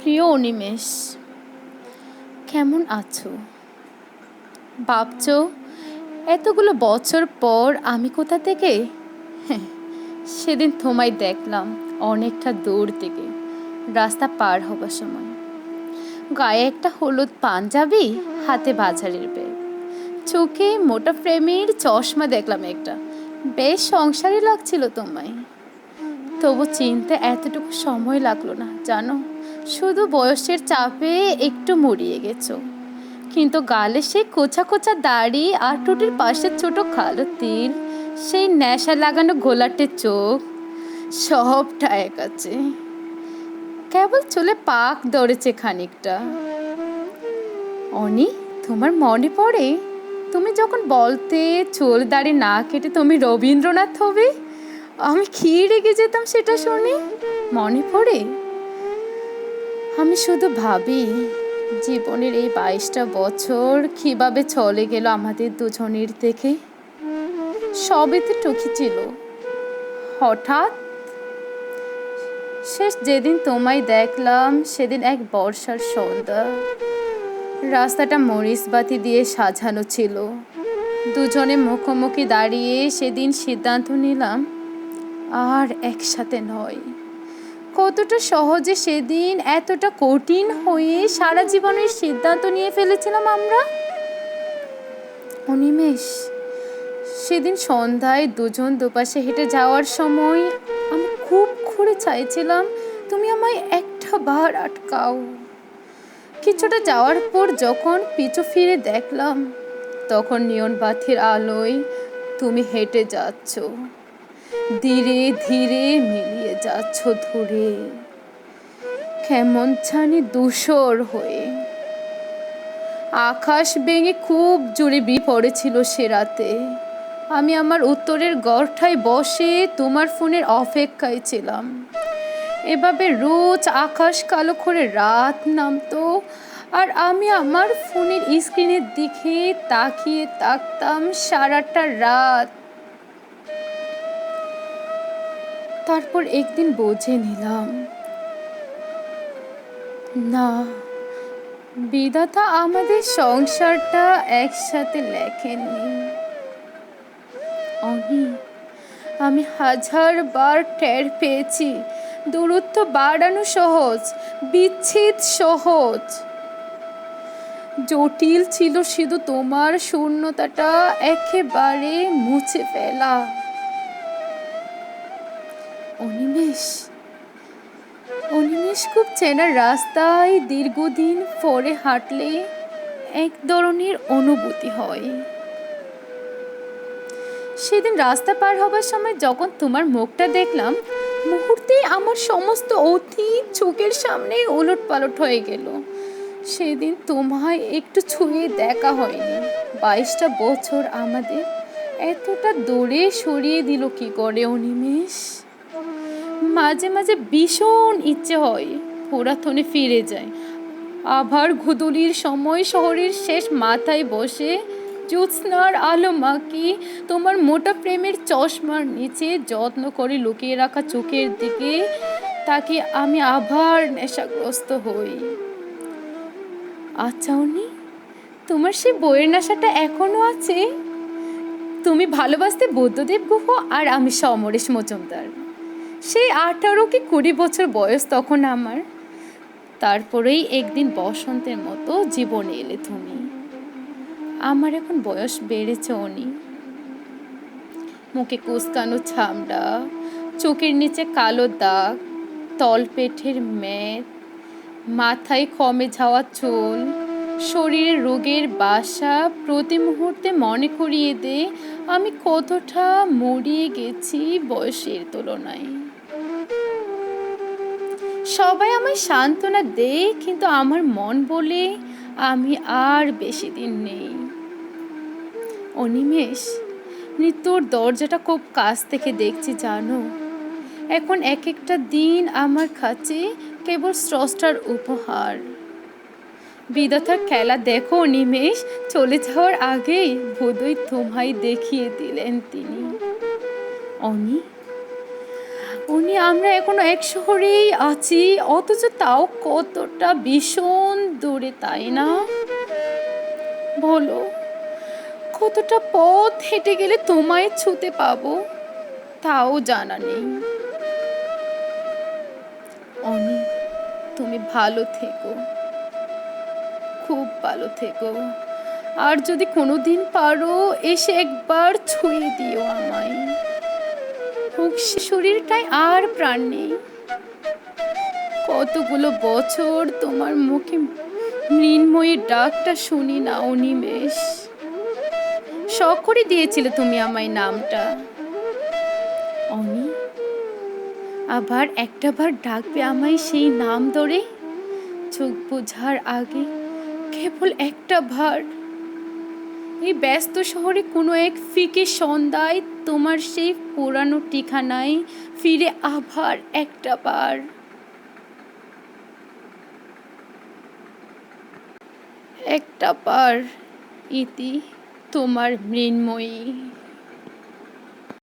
প্রিয় অনিমেষ, কেমন আছো? ভাবছো এতগুলো বছর পর আমি কোথা থেকে? হ্যাঁ, সেদিন তোমায় দেখলাম অনেকটা দূর থেকে, রাস্তা পার হবার সময়। গায়ে একটা হলুদ পাঞ্জাবি, হাতে বাজারের ব্যাগ, চোখে মোটা ফ্রেমের চশমা দেখলাম একটা। বেশ সংসারী লাগছিল তোমায়। তবু চিনতে এতটুকু সময় লাগলো না জানো। শুধু বয়সের চাপে একটু মুড়িয়ে গেছো, কিন্তু গালে সেই কোচা কোচা দাড়ি আর টুটির পাশে ছোট কালো তিল, সেই নেশা লাগানো গোলাটে চোখ, সবটা এক আছে। কেবল চুলে পাক ধরেছে খানিকটা। অনি, তোমার মনে পড়ে তুমি যখন বলতে চুল দাড়ি না কেটে তুমি রবীন্দ্রনাথ হবে? আমি কি রেগে যেতাম সেটা শুনি। মনে পড়ে? আমি শুধু ভাবি জীবনের এই 22টা বছর কিভাবে চলে গেল আমাদের দুজনের থেকে। সবই তো টুকি ছিল। হঠাৎ শেষ যেদিন তোমায় দেখলাম, সেদিন এক বর্ষার সন্ধ্যা। রাস্তাটা মরিচ বাতি দিয়ে সাজানো ছিল। দুজনে মুখোমুখি দাঁড়িয়ে সেদিন সিদ্ধান্ত নিলাম আর একসাথে নয়। কতটা সহজে সেদিন এতটা কঠিন হয়ে সারা জীবনের সিদ্ধান্ত নিয়ে ফেলেছিলাম আমরা। অনিমেষ, সেদিন সন্ধ্যায় দুজন দুপাশে হেঁটে যাওয়ার সময় আমি খুব করে চাইছিলাম তুমি আমায় একটা বার আটকাও। কিছুটা যাওয়ার পর যখন পিছু ফিরে দেখলাম, তখন নিয়ন বাতির আলোয় তুমি হেঁটে যাচ্ছ, ধীরে ধীরে মিলিয়ে যাচ্ছ ধরে, কেমন জানি ধূসর হয়ে। আকাশ ভেঙে খুব জোরে পড়েছিল সে রাতে। আমি আমার উত্তরের ঘরটায় বসে তোমার ফোনের অপেক্ষায় ছিলাম। এভাবে রোজ আকাশ কালো করে রাত নামতো, আর আমি আমার ফোনের স্ক্রিনের দিকে তাকিয়ে থাকতাম সারাটা রাত। তারপর একদিন বুঝে নিলাম, না, বিধাতা আমাদের সংসারটা একসাথে লেখেননি। আমি 1000বার টের পেয়েছি দূরত্ব বাড়ানো সহজ, বিচ্ছেদ সহজ। জটিল ছিল শুধু তোমার শূন্যতাটা একেবারে মুছে ফেলা। অনিমেষ, খুব চেনা রাস্তায় দীর্ঘদিন পরে হাঁটলে এক ধরনের অনুভূতি হয়। সেদিন রাস্তা পার হবার সময় যখন তোমার মুখটা দেখলাম, মুহূর্তেই আমার সমস্ত অতীত চোখের সামনে ওলট পালট হয়ে গেল। সেদিন তোমায় একটু ছুঁয়ে দেখা হয়নি। 22টা বছর আমাদের এতটা দূরে সরিয়ে দিল কি করে অনিমেষ? মাঝে মাঝে ভীষণ ইচ্ছে হয় পুরাতনে ফিরে যায়, আবার গোধূলির সময় শহরের শেষ মাথায় বসে জ্যোৎস্নার আলো মাখি তোমার মোটা প্রেমের চশমার নিচে যত্ন করে লুকিয়ে রাখা চোখের দিকে তাকে আমি আবার নেশাগ্রস্ত হই। আচ্ছা অনি, তোমার সেই বইয়ের নেশাটা এখনো আছে? তুমি ভালোবাসতে বুদ্ধদেব গুহ আর আমি সমরেশ মজুমদার। সেই 18 কি 20 বছর বয়স তখন আমার। তারপরেই একদিন বসন্তের মতো জীবনে এলে তুমি। আমার এখন বয়স বেড়েছে অনি। মুখে কুচকানো চামড়া, চোখের নিচে কালো দাগ, তলপেটের মেদ, মাথায় কমে যাওয়া চুল, শরীরে রোগের বাসা প্রতি মুহূর্তে মনে করিয়ে দে আমি কতটা মরিয়ে গেছি বয়সের তুলনায়। সবাই আমায় সান্ত্বনা দেয়, কিন্তু আমার মন বলে আমি আর বেশি দিন নেই। অনিমেষ, মৃত্যুর দরজাটা খুব কাছ থেকে দেখছি জানো। এখন এক একটা দিন আমার কাছে কেবল স্রষ্টার উপহার। বিধাতার খেলা দেখো অনিমেষ, চলে যাওয়ার আগেই বোধহয় তোমায় দেখিয়ে দিলেন তিনি। অনি, উনি আমরা এখনো এক শহরেই আছি, অথচ তাও কতটা ভীষণ দূরে, তাই না? বলো, কতটা পথ হেঁটে গেলে তোমায় ছুতে পাবো তাও জানা নেই। অনি, তুমি ভালো থেকো, খুব ভালো থেকো। আর যদি কোনোদিন পারো এসে একবার ছুঁয়ে দিও আমায়। শরীরটায় আর প্রাণ নেই। কতগুলো বছর তোমার মুখে মৃন্ময়ীর ডাকটা শুনি না অনিমেষ। শখ করে দিয়েছিলে তুমি আমায় নামটা। অনি, আবার একটাবার ডাকবে আমায় সেই নাম ধরে? চোখ বোঝার আগে কেবল একটা ভার। এই ব্যস্ত শহরে কোনো এক ফিকে সন্ধ্যায় তোমার সেই পুরানো ঠিকানায় ফিরে আবার একটা বার। একটা বার ইতি, তোমার মৃন্ময়ী।